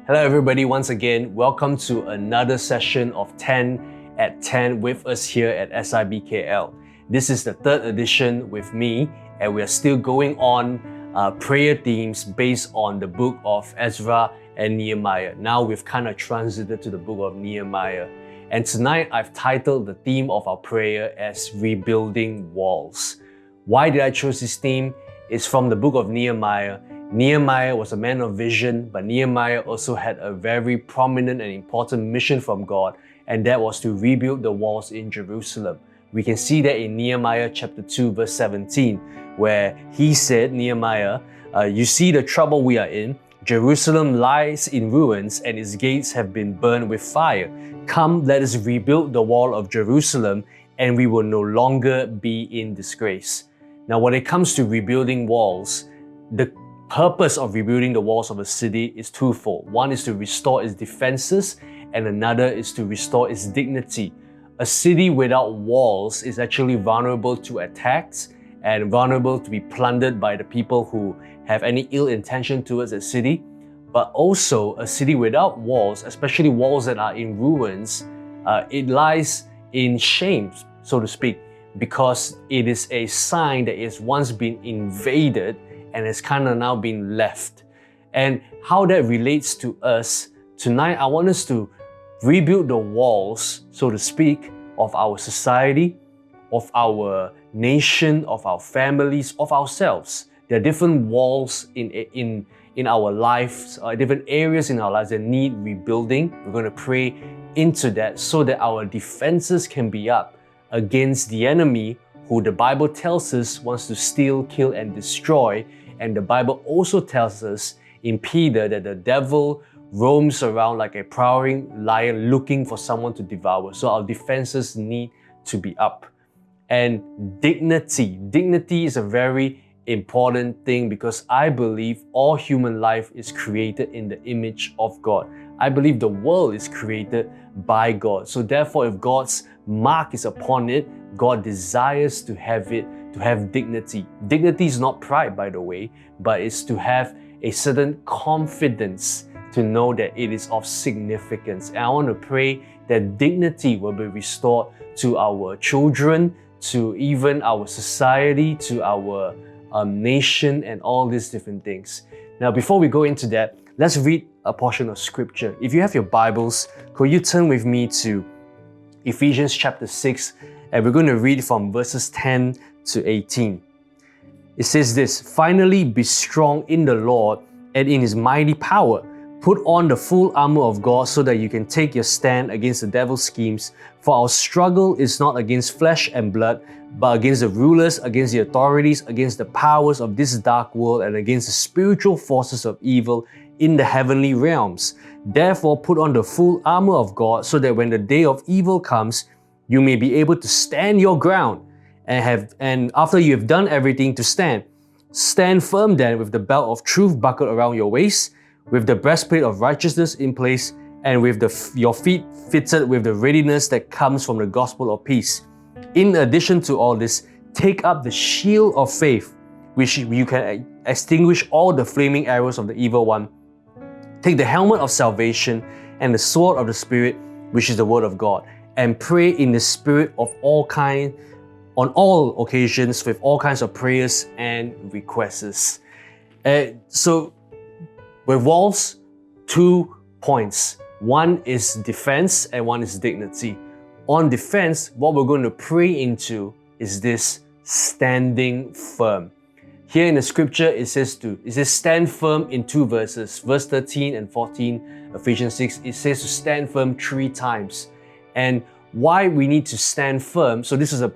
Hello everybody, once again, welcome to another session of 10 at 10 with us here at SIBKL. This is the third edition with me, and we are still going on prayer themes based on the book of Ezra and Nehemiah. Now we've kind of transited to the book of Nehemiah. And tonight I've titled the theme of our prayer as Rebuilding Walls. Why did I choose this theme? It's from the book of Nehemiah. Nehemiah was a man of vision, but Nehemiah also had a very prominent and important mission from God, and that was to rebuild the walls in Jerusalem. We can see that in Nehemiah chapter 2 verse 17, where he said, Nehemiah, you see the trouble we are in. Jerusalem lies in ruins and its gates have been burned with fire. Come, let us rebuild the wall of Jerusalem and we will no longer be in disgrace. Now, when it comes to rebuilding walls, the purpose of rebuilding the walls of a city is twofold. One is to restore its defenses, and another is to restore its dignity. A city without walls is actually vulnerable to attacks and vulnerable to be plundered by the people who have any ill intention towards a city. But also, a city without walls, especially walls that are in ruins, it lies in shame, so to speak, because it is a sign that it's once been invaded and it's kind of now been left. And how that relates to us, tonight I want us to rebuild the walls, so to speak, of our society, of our nation, of our families, of ourselves. There are different walls in our lives, different areas in our lives that need rebuilding. We're going to pray into that so that our defenses can be up against the enemy, who the Bible tells us wants to steal, kill, and destroy. And the Bible also tells us in Peter that the devil roams around like a prowling lion looking for someone to devour. So our defenses need to be up. And dignity. Dignity is a very important thing because I believe all human life is created in the image of God. I believe the world is created by God. So therefore, if God's mark is upon it, God desires to have it, to have dignity. Dignity is not pride, by the way, but it's to have a certain confidence to know that it is of significance. And I want to pray that dignity will be restored to our children, to even our society, to our nation, and all these different things. Now, before we go into that, let's read a portion of scripture. If you have your Bibles, could you turn with me to Ephesians chapter 6, and we're going to read from verses 10 to 18. It says this: Finally, be strong in the Lord and in His mighty power. Put on the full armor of God so that you can take your stand against the devil's schemes. For our struggle is not against flesh and blood, but against the rulers, against the authorities, against the powers of this dark world, and against the spiritual forces of evil in the heavenly realms. Therefore, put on the full armor of God so that when the day of evil comes, you may be able to stand your ground, and after you have done everything, to stand firm then with the belt of truth buckled around your waist, with the breastplate of righteousness in place, and with your feet fitted with the readiness that comes from the gospel of peace. In addition to all this, take up the shield of faith, which you can extinguish all the flaming arrows of the evil one. Take the helmet of salvation and the sword of the Spirit, which is the word of God, and pray in the Spirit of all kinds, on all occasions, with all kinds of prayers and requests. So, with walls, 2 points. One is defense and one is dignity. On defense, what we're going to pray into is this: standing firm. Here in the scripture, it says stand firm in 2 verses. Verse 13 and 14, Ephesians 6, it says to stand firm 3 times. And why we need to stand firm, so this is an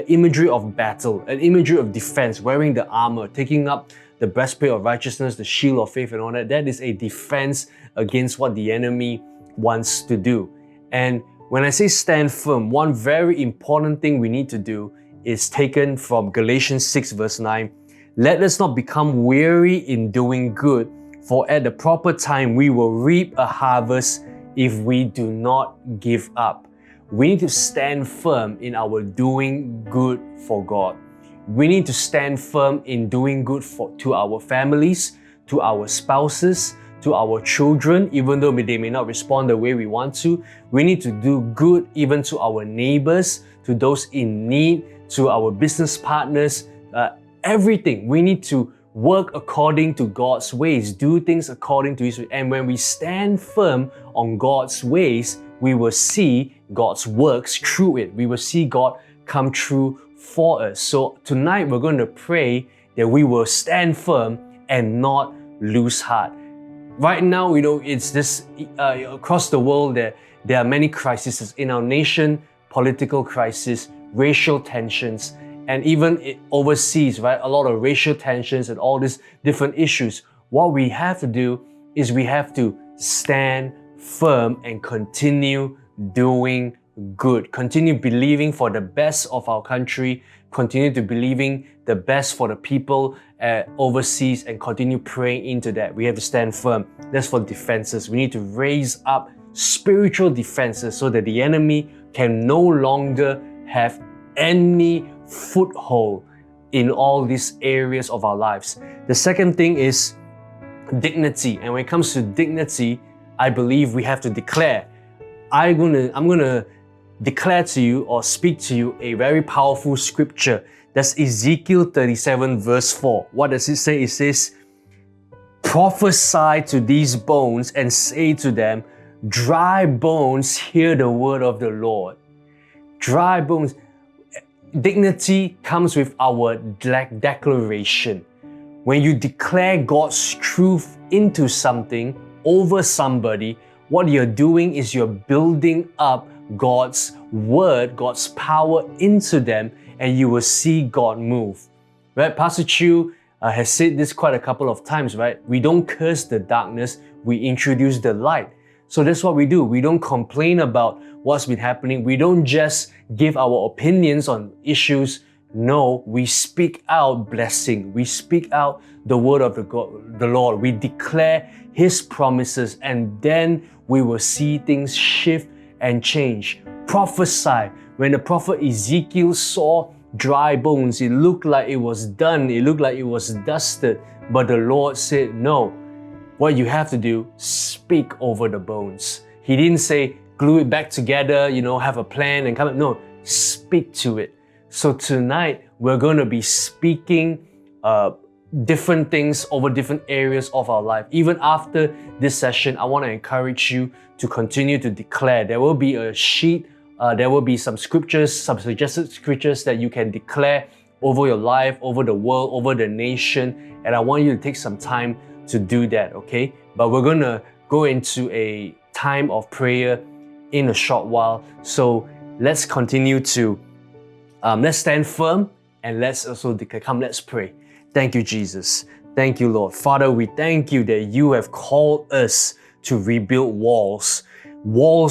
imagery of battle, an imagery of defense, wearing the armor, taking up the breastplate of righteousness, the shield of faith and all that. That is a defense against what the enemy wants to do. And when I say stand firm, one very important thing we need to do is taken from Galatians 6 verse 9. Let us not become weary in doing good, for at the proper time we will reap a harvest if we do not give up. We need to stand firm in our doing good for God. We need to stand firm in doing good to our families, to our spouses, to our children, even though they may not respond the way we want to. We need to do good even to our neighbors, to those in need, to our business partners, everything. We need to work according to God's ways, do things according to His ways. And when we stand firm on God's ways, we will see God's works through it. We will see God come true for us. So tonight we're going to pray that we will stand firm and not lose heart. Right now, it's this across the world there are many crises in our nation, political crisis, racial tensions, and even overseas, right? A lot of racial tensions and all these different issues. What we have to do is we have to stand firm and continue doing good. Continue believing for the best of our country. Continue to believing the best for the people overseas, and continue praying into that. We have to stand firm. That's for defenses. We need to raise up spiritual defenses so that the enemy can no longer have any foothold in all these areas of our lives. The second thing is dignity. And when it comes to dignity, I believe we have to declare. I'm gonna declare to you or speak to you a very powerful scripture. That's Ezekiel 37 verse 4. What does it say? It says, prophesy to these bones and say to them, dry bones, hear the word of the Lord. Dry bones. Dignity comes with our declaration. When you declare God's truth into something, over somebody, what you're doing is you're building up God's word, God's power into them, and you will see God move. Right? Pastor Chu has said this quite a couple of times, right? We don't curse the darkness, we introduce the light. So that's what we do. We don't complain about what's been happening. We don't just give our opinions on issues. No, we speak out blessing. We speak out the word of the Lord. We declare His promises, and then we will see things shift and change. Prophesy. When the prophet Ezekiel saw dry bones, it looked like it was done. It looked like it was dusted. But the Lord said, no. What you have to do, speak over the bones. He didn't say, glue it back together, have a plan and come. No, speak to it. So tonight, we're going to be speaking different things over different areas of our life. Even after this session, I want to encourage you to continue to declare. There will be a sheet, there will be some scriptures, some suggested scriptures that you can declare over your life, over the world, over the nation. And I want you to take some time to do that, okay? But we're going to go into a time of prayer in a short while. So let's continue to, let's stand firm, and let's also declare. Come, let's pray. Thank you, Jesus. Thank you, Lord. Father, we thank you that you have called us to rebuild walls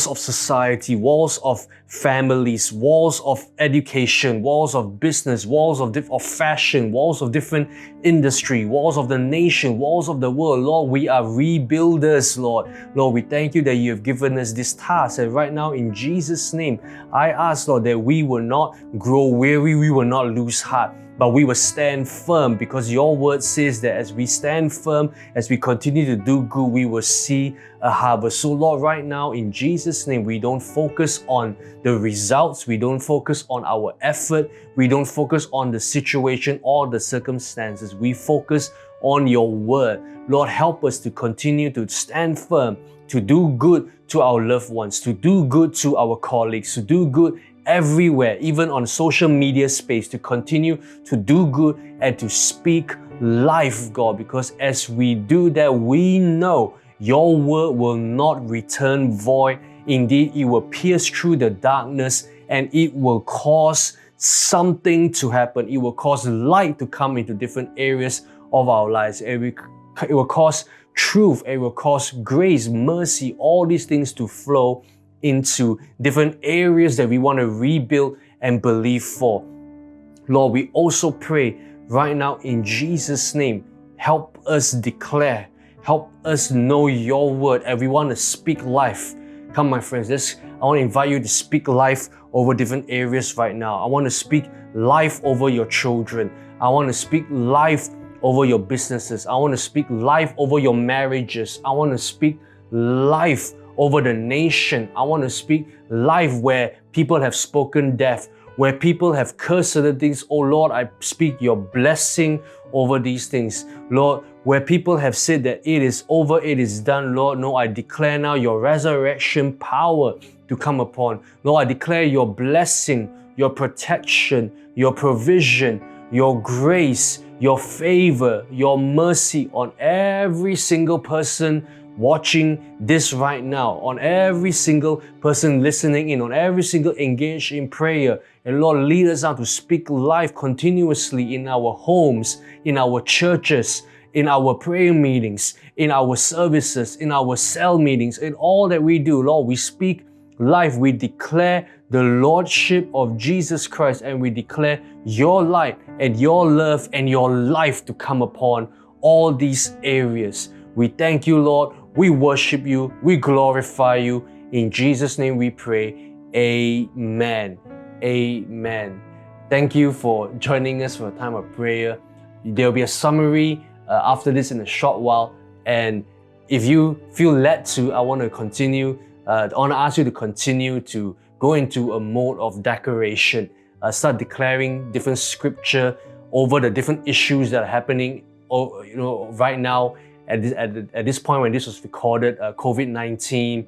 of society, walls of families, walls of education, walls of business, walls of fashion, walls of different industry, walls of the nation, walls of the world. Lord, we are rebuilders, Lord. Lord, we thank you that you have given us this task. And right now, in Jesus' name, I ask, Lord, that we will not grow weary, we will not lose heart, but we will stand firm, because your word says that as we stand firm, as we continue to do good, we will see a harvest. So Lord, right now in Jesus' name, we don't focus on the results, we don't focus on our effort, we don't focus on the situation or the circumstances. We focus on your word. Lord, help us to continue to stand firm, to do good to our loved ones, to do good to our colleagues, to do good everywhere, even on social media space, to continue to do good and to speak life, God, because as we do that, we know your word will not return void. Indeed, it will pierce through the darkness and it will cause something to happen. It will cause light to come into different areas of our lives. It will cause truth. It will cause grace, mercy, all these things to flow into different areas that we want to rebuild and believe for. Lord, we also pray right now in Jesus' name, help us declare, help us know your word, and we want to speak life. Come, my friends, I want to invite you to speak life over different areas right now. I want to speak life over your children. I want to speak life over your businesses. I want to speak life over your marriages. I want to speak life over the nation. I want to speak life where people have spoken death, where people have cursed certain things. Oh Lord, I speak your blessing over these things. Lord, where people have said that it is over, it is done, Lord, no, I declare now your resurrection power to come upon. Lord, I declare your blessing, your protection, your provision, your grace, your favor, your mercy on every single person watching this right now, on every single person listening in, on every single engaged in prayer. And Lord, lead us out to speak life continuously in our homes, in our churches, in our prayer meetings, in our services, in our cell meetings, in all that we do. Lord, we speak life. We declare the Lordship of Jesus Christ, and we declare your light and your love and your life to come upon all these areas. We thank you, Lord. We worship you. We glorify you. In Jesus' name we pray. Amen. Amen. Thank you for joining us for a time of prayer. There will be a summary after this in a short while. And if you feel led to, I want to continue. I want to ask you to continue to go into a mode of declaration. Start declaring different scripture over the different issues that are happening right now. At this point when this was recorded, COVID-19,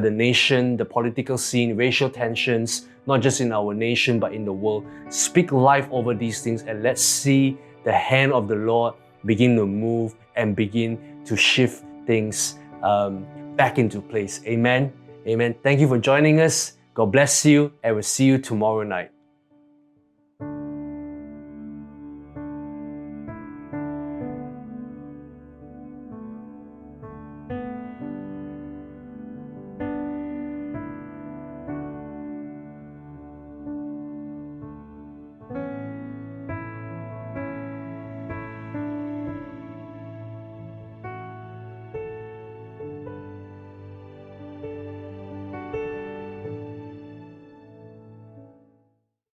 the nation, the political scene, racial tensions, not just in our nation but in the world. Speak life over these things, and let's see the hand of the Lord begin to move and begin to shift things back into place. Amen. Amen. Thank you for joining us. God bless you, and we'll see you tomorrow night.